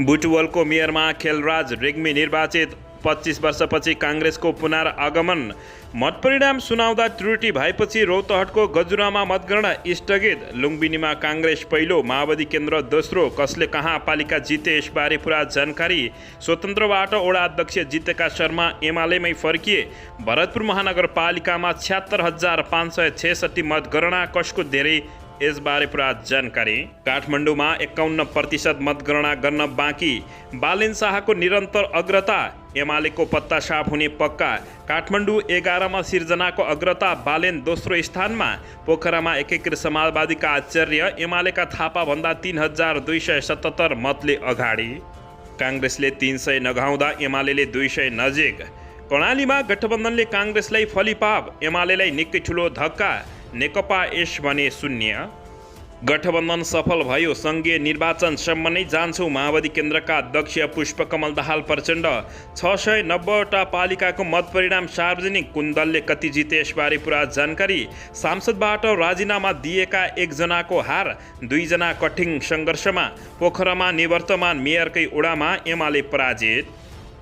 बुटवलको मेयरमा खेलराज रेग्मी निर्वाचित। 25 वर्षपछि काङ्ग्रेसको पुनरागमन। मतपरिणाम सुनाउँदा त्रुटि भएपछि रौतहटको गजुरामा मतगणना स्थगित। लुम्बिनीमा काङ्ग्रेस पहिलो, माओवादी केन्द्र दोस्रो। कसले कहाँ पालिका जिते यसबारे पुरा जानकारी। स्वतन्त्रबाट वडा अध्यक्ष जितेका शर्मा एमालेमै फर्किए। भरतपुर महानगरपालिकामा 76,566 मतगणना। कसको धेरै यसबारे पुरा जानकारी। काठमाडौँमा 51% मतगणना गर्न बाँकी। बालेन शाहको निरन्तर अग्रता। एमालेको पत्ता साफ हुने पक्का। काठमाडौँ 11मा सिर्जनाको अग्रता। बालेन दोस्रो स्थानमा। पोखरामा एकीकृत समाजवादीका आचार्य एमालेका थापाभन्दा 3,277 मतले अगाडि। काङ्ग्रेसले 300 नगाउँदा एमालेले 200 नजिक। कर्णालीमा गठबन्धनले काङ्ग्रेसलाई फलिपाप। एमालेलाई निकै ठुलो धक्का। नेकपा यस भने शून्य। गठबन्धन सफल भयो। सङ्घीय निर्वाचनसम्म नै जान्छौँ। माओवादी केन्द्रका अध्यक्ष पुष्पकमल दाहाल प्रचण्ड। 690वटा पालिकाको मतपरिणाम सार्वजनिक। कुन दलले कति जिते यसबारे पुरा जानकारी। सांसदबाट राजीनामा दिएका एकजनाको हार, 2 जना कठिन सङ्घर्षमा। पोखरामा निवर्तमान मेयरकै ओडामा एमाले पराजित।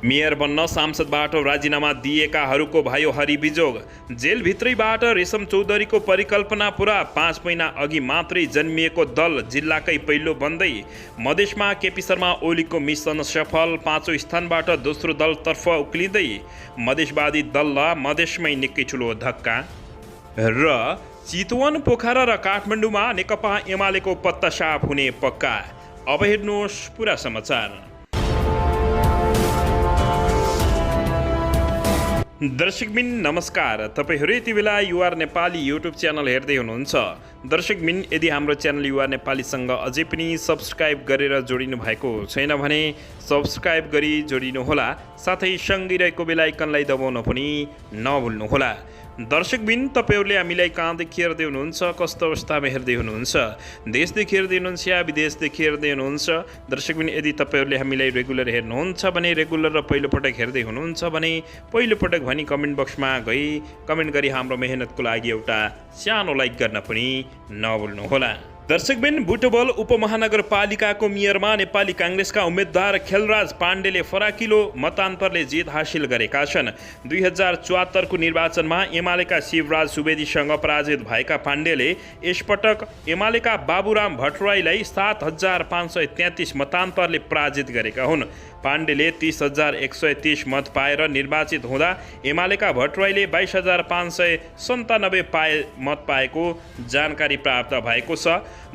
मेयर बन्न सांसदबाट राजीनामा दिएकाहरूको भयो हरिबिजोग। जेलभित्रैबाट रेशम चौधरीको परिकल्पना पुरा। 5 महिना अघि मात्रै जन्मिएको दल जिल्लाकै पहिलो बन्दै। मधेसमा केपी शर्मा ओलीको मिसन सफल। 5औं स्थानबाट दोस्रो दलतर्फ उक्लिँदै। मधेसवादी दललाई मधेसमै निकै ठुलो धक्का। र चितवन, पोखरा र काठमाडौँमा नेकपा एमालेको पत्ता साफ हुने पक्का। अब हेर्नुहोस् पुरा समाचार। दर्शकबिन नमस्कार। तपाईहरू यति बेला युआर नेपाली युट्युब च्यानल हेर्दै हुनुहुन्छ। दर्शकबिन यदि हाम्रो च्यानल युआर नेपालीसँग अझै पनि सब्सक्राइब गरेर जोडिनु भएको छैन भने सब्सक्राइब गरी जोडिनुहोला। साथै सँगै रहेको बेल आइकनलाई दबाउन पनि नभुल्नुहोला। दर्शकबिन तपाईहरूले हामीलाई कहाँदेखि हेर्दै हुनुहुन्छ, कस्तो अवस्थामा हेर्दै हुनुहुन्छ, देशदेखि हेर्दै हुनुहुन्छ या विदेशदेखि हेर्दै हुनुहुन्छ। दर्शकबिन यदि तपाईहरूले हामीलाई रेगुलर हेर्नुहुन्छ भने रेगुलर र पहिलोपटक हेर्दै हुनुहुन्छ भने पहिलोपटक भनी कमेन्ट बक्समा गई कमेन्ट गरी हाम्रो मेहनतको लागि एउटा सानो लाइक गर्न पनि नभुल्नुहोला। दर्शकबिन बुटवल उपमहानगरपालिकाको मेयरमा नेपाली काङ्ग्रेसका उम्मेद्वार खेलराज पाण्डेले फराकिलो मतान्तरले जित हासिल गरेका छन्। 2074को निर्वाचनमा एमालेका शिवराज सुवेदीसँग पराजित भएका पाण्डेले यसपटक एमालेका बाबुराम भट्टराईलाई 7,533 मतान्तरले पराजित गरेका हुन्। पाण्डेले 30,130 मत पाएर निर्वाचित हुँदा एमालेका भट्टराईले 22,597 मत पाएको जानकारी प्राप्त भएको छ।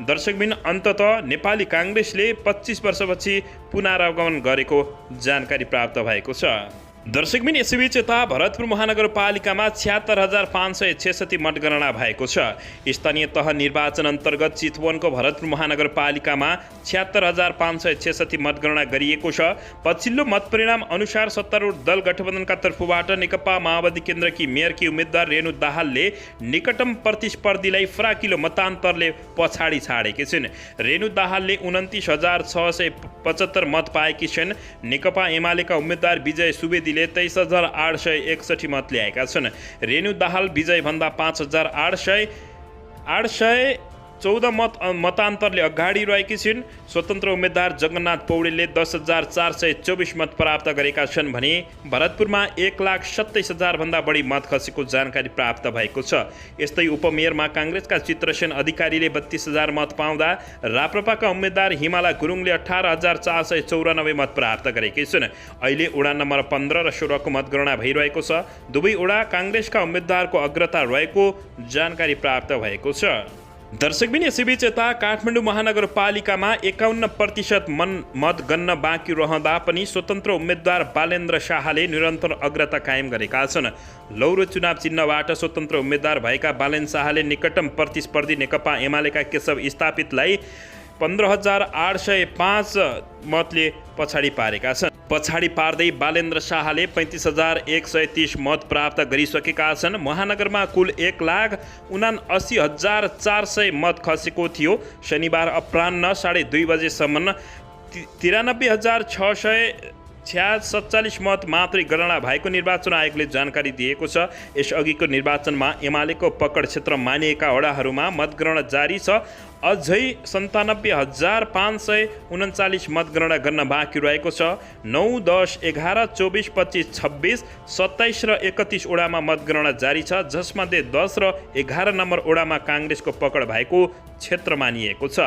दर्शकबिन अन्ततः नेपाली काङ्ग्रेसले 25 वर्षपछि पुनरागमन गरेको जानकारी प्राप्त भएको छ। दर्शकबिन यसैबीच यता भरतपुर महानगरपालिकामा 76,566 मतगणना भएको छ। स्थानीय तह निर्वाचन अन्तर्गत चितवनको भरतपुर महानगरपालिकामा 76,566 मतगणना गरिएको छ। पछिल्लो मतपरिणाम अनुसार सत्तारूढ दल गठबन्धनका तर्फबाट नेकपा माओवादी केन्द्रकी मेयरकी उम्मेद्वार रेणु दाहालले निकटम प्रतिस्पर्धीलाई फराकिलो मतान्तरले पछाडि छाडेकी छिन्। रेणु दाहालले 29,675 मत पाएकी छिन्। नेकपा एमालेका उम्मेद्वार विजय सुवेदी 23,861 मत ल्याएका छन्। रेणु दाहाल विजयभन्दा 5,814 मतान्तरले अगाडि रहेकी छिन्। स्वतन्त्र उम्मेद्वार जगन्नाथ पौडेलले 10,424 मत प्राप्त गरेका छन् भने भरतपुरमा 1,27,000 भन्दा बढी मत खसेको जानकारी प्राप्त भएको छ। यस्तै उपमेयरमा काङ्ग्रेसका चित्रसेन अधिकारीले 32,000 मत पाउँदा राप्रपाका उम्मेद्वार हिमाला गुरुङले 18,494 मत प्राप्त गरेकी छिन्। अहिले वडा नम्बर 15 र 16 को मतगणना भइरहेको छ। दुवै वडा काङ्ग्रेसका उम्मेद्वारको अग्रता रहेको जानकारी प्राप्त भएको छ। दर्शकबिन यसैबीच यता काठमाडौँ महानगरपालिकामा 51% मत गन्न बाँकी रहँदा पनि स्वतन्त्र उम्मेद्वार बालेन्द्र शाहले निरन्तर अग्रता कायम गरेका छन्। लौरो चुनाव चिन्हबाट स्वतन्त्र उम्मेद्वार भएका बालेन शाहले निकटम प्रतिस्पर्धी नेकपा एमालेका केशव स्थापितलाई 15,805 मतले पछाडि पारेका छन्। पछाडि पार्दै बालेन्द्र शाहले 35,130 मत प्राप्त गरिसकेका छन्। महानगरमा कुल 1,79,400 मत खसेको थियो। शनिबार अपराह्न 2:30 बजेसम्म 93,600 47 मत मात्रै गणना भएको निर्वाचन आयोगले जानकारी दिएको छ। यसअघिको निर्वाचनमा एमालेको पकड क्षेत्र मानिएका वडाहरूमा मतगणना जारी छ। अझै 97,539 मतगणना गर्न बाँकी रहेको छ। 9, 10, 11, 24, 25, 26, 27 र 31 वडामा मतगणना जारी छ, जसमध्ये 10 र 11 नम्बर वडामा काङ्ग्रेसको पकड भएको क्षेत्र मानिएको छ।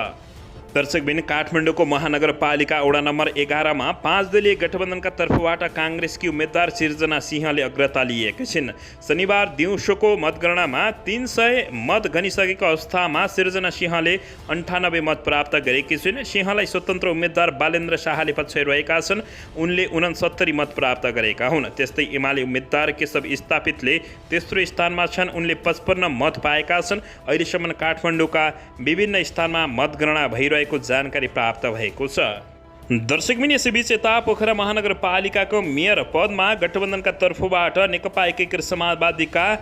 दर्शकबिन, काठमाडौँको महानगरपालिका वडा नम्बर 11 मा 5 दलीय गठबन्धनका तर्फबाट काङ्ग्रेसकी उम्मेद्वार सिर्जना सिंहले अग्रता लिएकी छिन्। शनिबार दिउँसोको मतगणनामा 300 मत गनिसकेको अवस्थामा सिर्जना सिंहले 98 मत प्राप्त गरेकी छिन्। सिंहलाई स्वतन्त्र उम्मेद्वार बालेन्द्र शाहले पछ्याइरहेका छन्। उनले 69 मत प्राप्त गरेका हुन्। त्यस्तै एमाले उम्मेद्वार केशव स्थापितले तेस्रो स्थानमा छन्। उनले 55 मत पाएका छन्। अहिलेसम्म काठमाडौँका विभिन्न स्थानमा मतगणना भइरहेको जानकारी प्राप्त भएको छ। दर्शकबिन, यसैबीच यता पोखरा महानगरपालिकाको मेयर पदमा गठबन्धनका तर्फबाट नेकपा एकीकृत समाजवादीका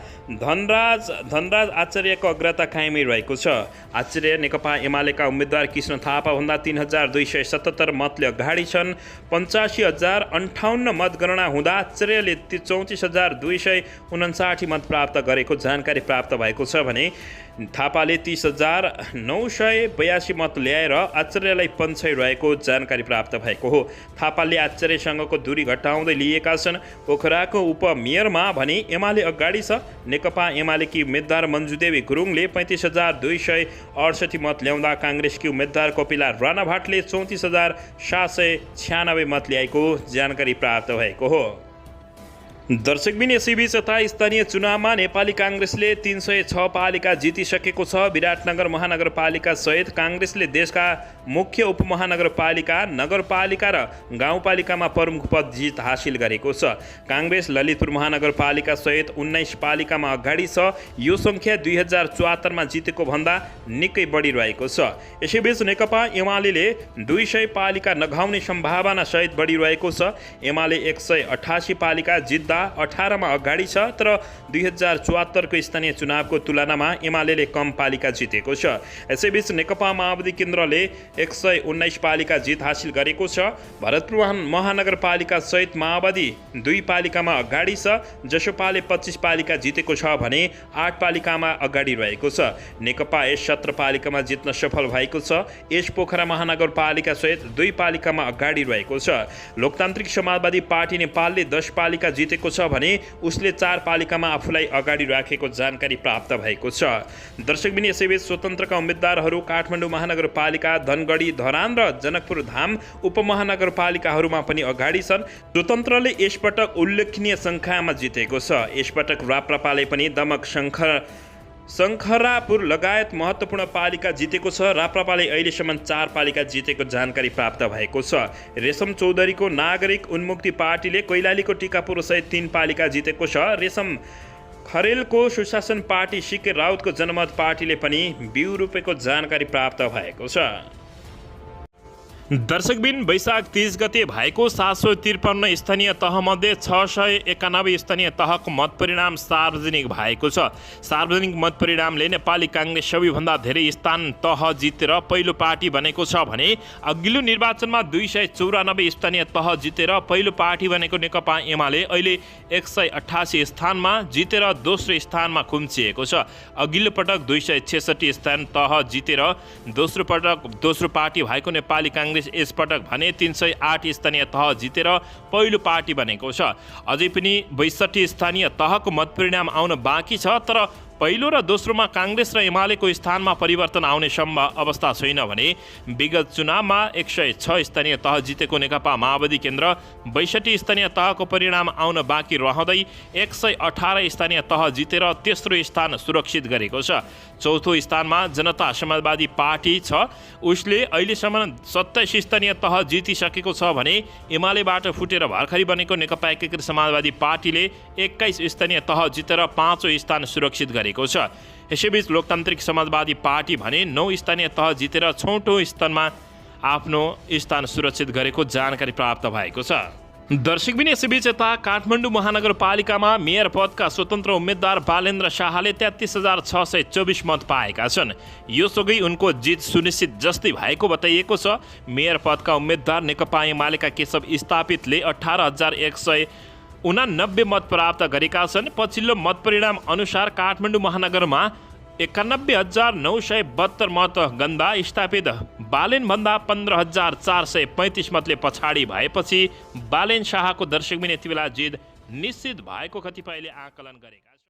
धनराज आचार्यको अग्रता कायमै रहेको छ। आचार्य नेकपा एमालेका उम्मेद्वार कृष्ण थापाभन्दा 3,277 मतले अगाडि छन्। 85,058 मतगणना हुँदा आचार्यले 34,259 मत प्राप्त गरेको जानकारी प्राप्त भएको छ भने थापाले 30,982 मत ल्याएर आचार्यलाई पन्छाइरहेको जानकारी प्राप्त भएको हो। थापाले आचार्यसँगको दूरी घटाउँदै लिएका छन्। पोखराको उपमेयरमा भने एमाले अगाडि छ। नेकपा एमालेकी उम्मेद्वार मन्जुदेवी गुरुङले 35,268 मत ल्याउँदा काङ्ग्रेसकी उम्मेद्वार कपिला राणा भाटले 34,796 मत ल्याएको जानकारी प्राप्त भएको हो। दर्शकबिन, यसैबीच यता स्थानीय चुनावमा नेपाली काङ्ग्रेसले 306 पालिका जितिसकेको छ। विराटनगर महानगरपालिका सहित काङ्ग्रेसले देशका मुख्य उपमहानगरपालिका, नगरपालिका र गाउँपालिकामा प्रमुख पद जित हासिल गरेको छ। काङ्ग्रेस ललितपुर महानगरपालिका सहित 19 पालिकामा अगाडि छ। यो सङ्ख्या 2074 मा जितेको भन्दा निकै बढी रहेको छ। यसैबीच नेकपा एमाले 200 पालिका नघाउने सम्भावना सहित बढिरहेको छ। एमाले 188 पालिका जित्दा 18 मा अगाडि छ, तर 2074 को स्थानीय चुनावको तुलनामा एमाले कम पालिका जितेको छ। यसैबीच नेकपा माओवादी केन्द्रले 119 पालिका जित हासिल गरेको छ। भरतपुर महानगरपालिका सहित माओवादी 2 पालिकामा अगाडि छ। जसपाले 25 पालिका जितेको छ भने 8 पालिकामा अगाडि रहेको छ। नेकपा यस 17 पालिकामा जित्न सफल भएको छ। यस पोखरा महानगरपालिका सहित 2 पालिकामा अगाडि रहेको छ। लोकतान्त्रिक समाजवादी पार्टी नेपालले 10 पालिका जितेको छ भने उसले 4 पालिकामा आफूलाई अगाडि राखेको जानकारी प्राप्त भएको छ। दर्शकबिन, यसैबीच स्वतन्त्रका उम्मेद्वारहरू काठमाडौँ महानगरपालिका, धनगढी, धरान र जनकपुर धाम उपमहानगरपालिकाहरूमा पनि अगाडि छन्। स्वतन्त्रले यसपटक उल्लेखनीय सङ्ख्यामा जितेको छ। यसपटक राप्रपाले पनि दमक शङ्खरापुर लगायत महत्त्वपूर्ण पालिका जितेको छ। राप्रपाले अहिलेसम्म 4 पालिका जितेको जानकारी प्राप्त भएको छ। रेशम चौधरीको नागरिक उन्मुक्ति पार्टीले कैलालीको टिकापुर सहित 3 पालिका जितेको छ। रेशम खरेलको सुशासन पार्टी सिके राउतको जनमत पार्टीले पनि बिउ रोपेको जानकारी प्राप्त भएको छ। दर्शकबिन, वैशाख 30 गते भएको 753 स्थानीय तहमध्ये 691 स्थानीय तहको मतपरिणाम सार्वजनिक भएको छ। सार्वजनिक मतपरिणामले नेपाली काङ्ग्रेस सबैभन्दा धेरै स्थान तह जितेर पहिलो पार्टी बनेको छ भने अघिल्लो निर्वाचनमा 294 स्थानीय तह जितेर पहिलो पार्टी बनेको नेकपा एमाले अहिले 188 स्थानमा जितेर दोस्रो स्थानमा खुम्चिएको छ। अघिल्लो पटक 266 स्थान तह जितेर दोस्रो पार्टी भएको नेपाली काङ्ग्रेस यसपटक भने 308 स्थानीय तह जितेर पहिलो पार्टी बनेको छ। अझै पनि 62 स्थानीय तहको मतपरिणाम आउन बाँकी छ, तर पहिलो र दोस्रोमा काङ्ग्रेस र एमालेको स्थानमा परिवर्तन आउने सम्भव अवस्था छैन भने विगत चुनावमा 106 स्थानीय तह जितेको नेकपा माओवादी केन्द्र 62 स्थानीय तहको परिणाम आउन बाँकी रहँदै 118 स्थानीय तह जितेर तेस्रो स्थान सुरक्षित गरेको छ। चौथो स्थानमा जनता समाजवादी पार्टी छ। उसले अहिलेसम्म 27 स्थानीय तह जितिसकेको छ भने एमालेबाट फुटेर भर्खरै बनेको नेकपा एकीकृत समाजवादी पार्टीले 21 स्थानीय तह जितेर 5औं स्थान सुरक्षित गरेको छ। यसैबीच लोकतान्त्रिक समाजवादी पार्टी भने 9 स्थानीय तह जितेर 6औं स्थानमा आफ्नो स्थान सुरक्षित गरेको जानकारी प्राप्त भएको छ। दर्शकबिन यसैबीच यता काठमाडौँ महानगरपालिकामा मेयर पदका स्वतन्त्र उम्मेद्वार बालेन्द्र शाहले 33,624 मत पाएका छन्। यो सँगै उनको जित सुनिश्चित जस्तै भएको बताइएको छ। मेयर पदका उम्मेद्वार नेकपा एमालेका केशव स्थापितले 18,189 मत प्राप्त गरेका छन्। पछिल्लो मतपरिणाम अनुसार काठमाडौँ महानगरमा 91,972 मत गन्दा स्थापित बालेनभन्दा 15,435 मतले पछाडि भएपछि बालेन शाहको दर्शकबिन यति बेला जित निश्चित भएको कतिपयले आकलन गरेका